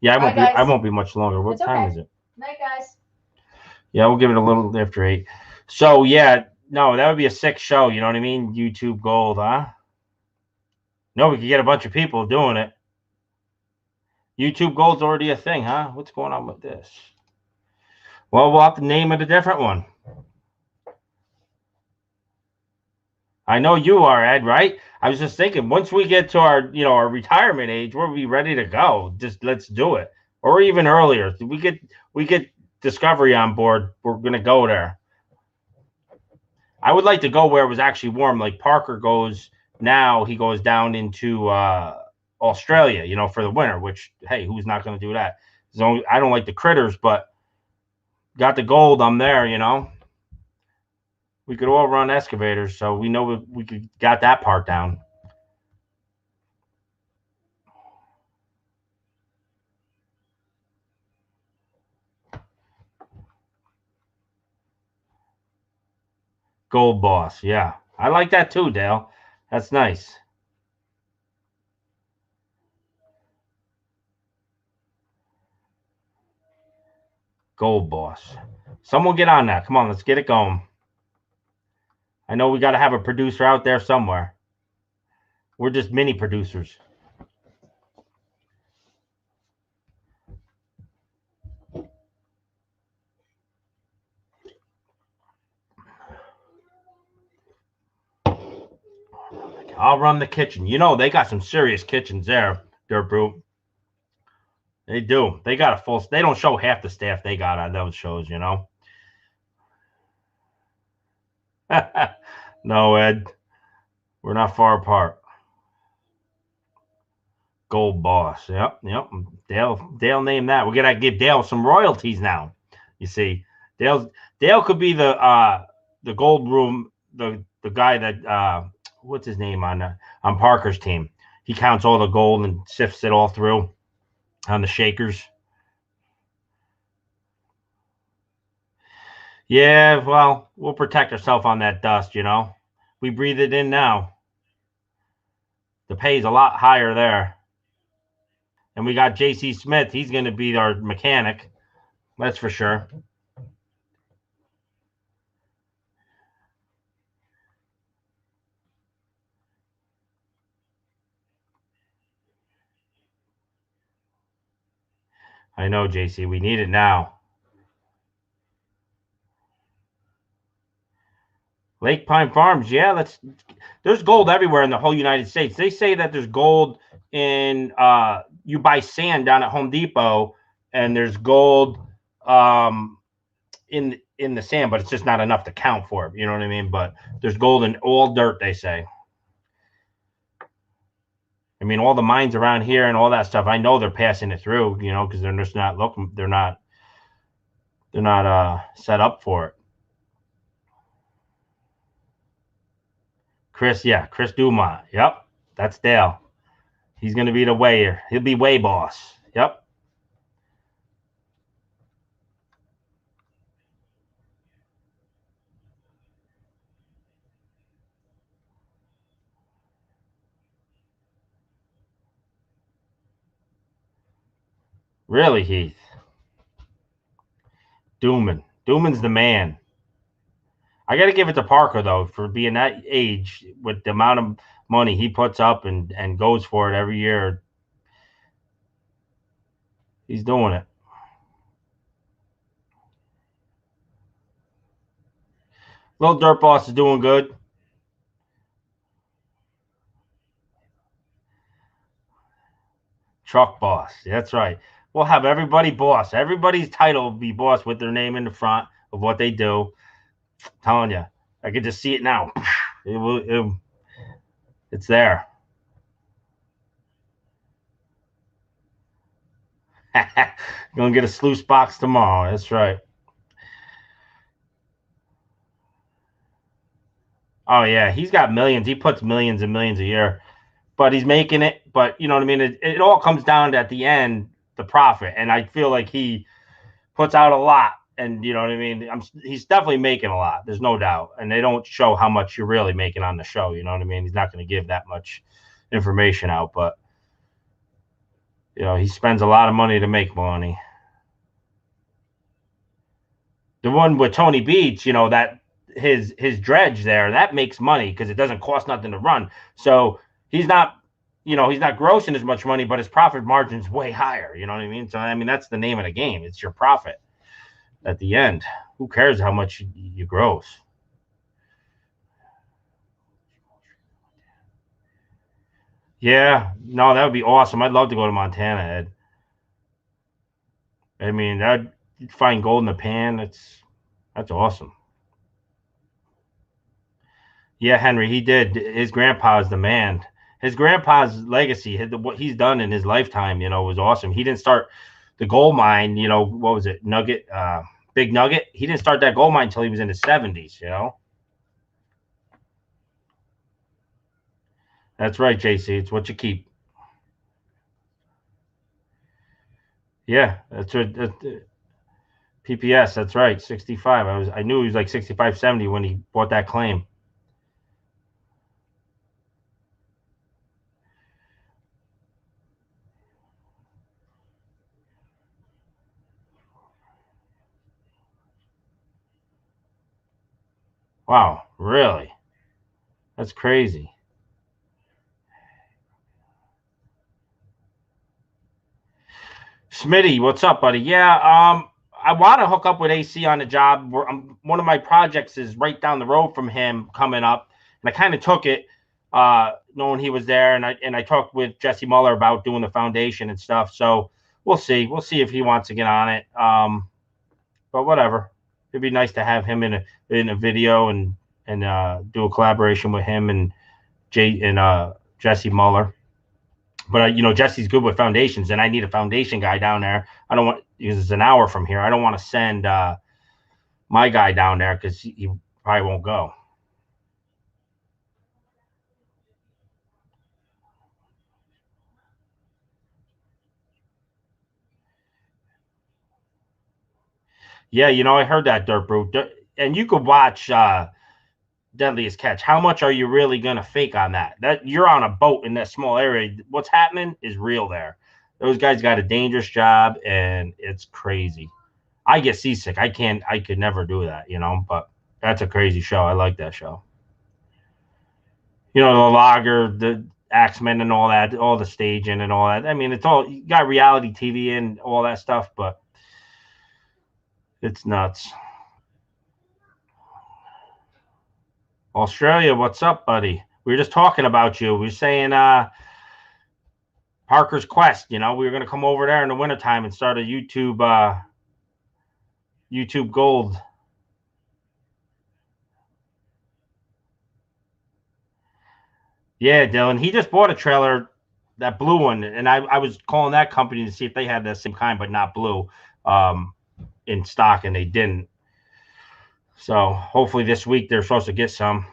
Yeah, I won't be much longer. What time is it? Night, guys. Yeah, we'll give it a little after 8. So yeah, no, that would be a sick show. You know what I mean? YouTube Gold, huh? No, we could get a bunch of people doing it. YouTube Gold's already a thing, huh? What's going on with this? Well, we'll have to name it a different one. I know you are, Ed, right? I was just thinking, once we get to our retirement age, we'll be ready to go. Just let's do it. Or even earlier. We get Discovery on board, we're gonna go there. I would like to go where it was actually warm. Like Parker goes now, he goes down into Australia, for the winter, which, hey, who's not gonna do that? So I don't like the critters, but got the gold, I'm there, We could all run excavators, so we know we got that part down. Gold Boss, yeah. I like that too, Dale. That's nice. Gold Boss. Someone get on that. Come on, let's get it going. I know we got to have a producer out there somewhere. We're just mini producers. I'll run the kitchen. They got some serious kitchens there, Dirt Brute. They do. They got a full. They don't show half the staff they got on those shows, No, Ed. We're not far apart. Gold Boss. Yep. Dale named that. We're gonna give Dale some royalties now. You see, Dale could be the gold room, the guy that what's his name on Parker's team. He counts all the gold and sifts it all through on the shakers. Yeah, well, we'll protect ourselves on that dust, We breathe it in now. The pay's a lot higher there. And we got J.C. Smith. He's going to be our mechanic. That's for sure. I know, JC. We need it now. Lake Pine Farms. Yeah, there's gold everywhere in the whole United States. They say that there's gold in you buy sand down at Home Depot, and there's gold in the sand, but it's just not enough to count for it. You know what I mean? But there's gold in all dirt, they say. I mean, all the mines around here and all that stuff, I know they're passing it through, because they're just not looking. They're not set up for it. Chris Dumont. Yep, that's Dale. He's going to be the weigher. He'll be weigh boss. Yep. Really, Heath? Duman's the man. I got to give it to Parker, though, for being that age with the amount of money he puts up and goes for it every year. He's doing it. Little Dirt Boss is doing good. Truck Boss. That's right. We'll have everybody boss. Everybody's title will be boss with their name in the front of what they do. I'm telling you, I can just see it now. It's there. Gonna get a sluice box tomorrow. That's right. Oh yeah, he's got millions. He puts millions and millions a year, but he's making it. But you know what I mean? It all comes down to, at the end, the profit. And I feel like he puts out a lot. And you know what I mean? He's definitely making a lot. There's no doubt. And they don't show how much you're really making on the show. You know what I mean? He's not going to give that much information out, but you know, he spends a lot of money to make money. The one with Tony Beach, you know, that his dredge there, that makes money because it doesn't cost nothing to run. So he's not, you know, he's not grossing as much money, but his profit margin's way higher. You know what I mean? So I mean, that's the name of the game. It's your profit at the end. Who cares how much you gross? Yeah, no, that would be awesome. I'd love to go to Montana, Ed. I mean, that find gold in the pan. That's awesome. Yeah, Henry, he did. His grandpa is the man. His grandpa's legacy, what he's done in his lifetime, you know, was awesome. He didn't start the gold mine, you know, what was it, Nugget, Big Nugget? He didn't start that gold mine until he was in his 70s, you know? That's right, JC. It's what you keep. Yeah, that's what PPS. That's right, 65. I knew he was like 65, 70 when he bought that claim. Wow, really? That's crazy. Smitty, what's up, buddy? Yeah, I want to hook up with AC on the job. One of my projects is right down the road from him coming up, and I kind of took it, knowing he was there, and I talked with Jesse Muller about doing the foundation and stuff. So we'll see. We'll see if he wants to get on it. But whatever. It'd be nice to have him in a video and do a collaboration with him and Jesse Muller. But you know, Jesse's good with foundations, and I need a foundation guy down there. I don't want, because it's an hour from here. I don't want to send my guy down there because he probably won't go. Yeah, you know, I heard that, Dirt Brew, and you could watch Deadliest Catch. How much are you really gonna fake on that? That you're on a boat in that small area. What's happening is real there. Those guys got a dangerous job, and it's crazy. I get seasick. I could never do that, you know, but that's a crazy show. I like that show. You know, the logger, the axemen and all that, all the staging and all that. I mean, it's all, you got reality TV and all that stuff, but it's nuts. Australia, what's up, buddy? We were just talking about you. We were saying Parker's Quest, you know, we were going to come over there in the wintertime and start a YouTube Gold. Yeah, Dylan, he just bought a trailer, that blue one, and I was calling that company to see if they had the same kind, but not blue, in stock, and they didn't. So hopefully this week they're supposed to get some.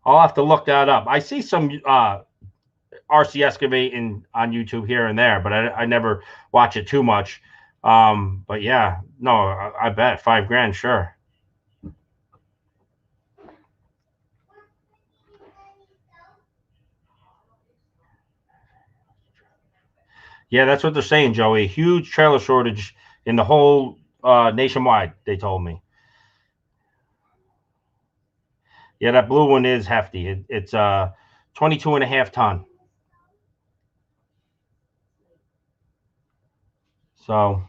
I'll have to look that up. I see some RC excavating on YouTube here and there, but I never watch it too much. But yeah, no, I bet $5,000, sure. Yeah, that's what they're saying, Joey. Huge trailer shortage in the whole nationwide, they told me. Yeah, that blue one is hefty. It's 22.5 ton. So,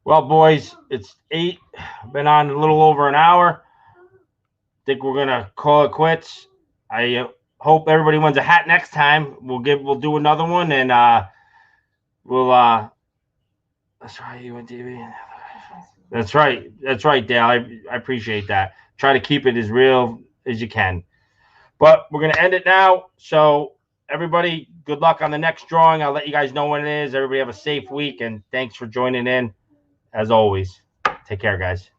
well, boys, it's 8. Been on a little over an hour. Think we're gonna call it quits. I hope everybody wins a hat next time. We'll do another one, and we'll that's right, you and TV. That's right, Dale. I appreciate that. Try to keep it as real as you can. But we're gonna end it now. So everybody, good luck on the next drawing. I'll let you guys know when it is. Everybody have a safe week, and thanks for joining in. As always, take care, guys.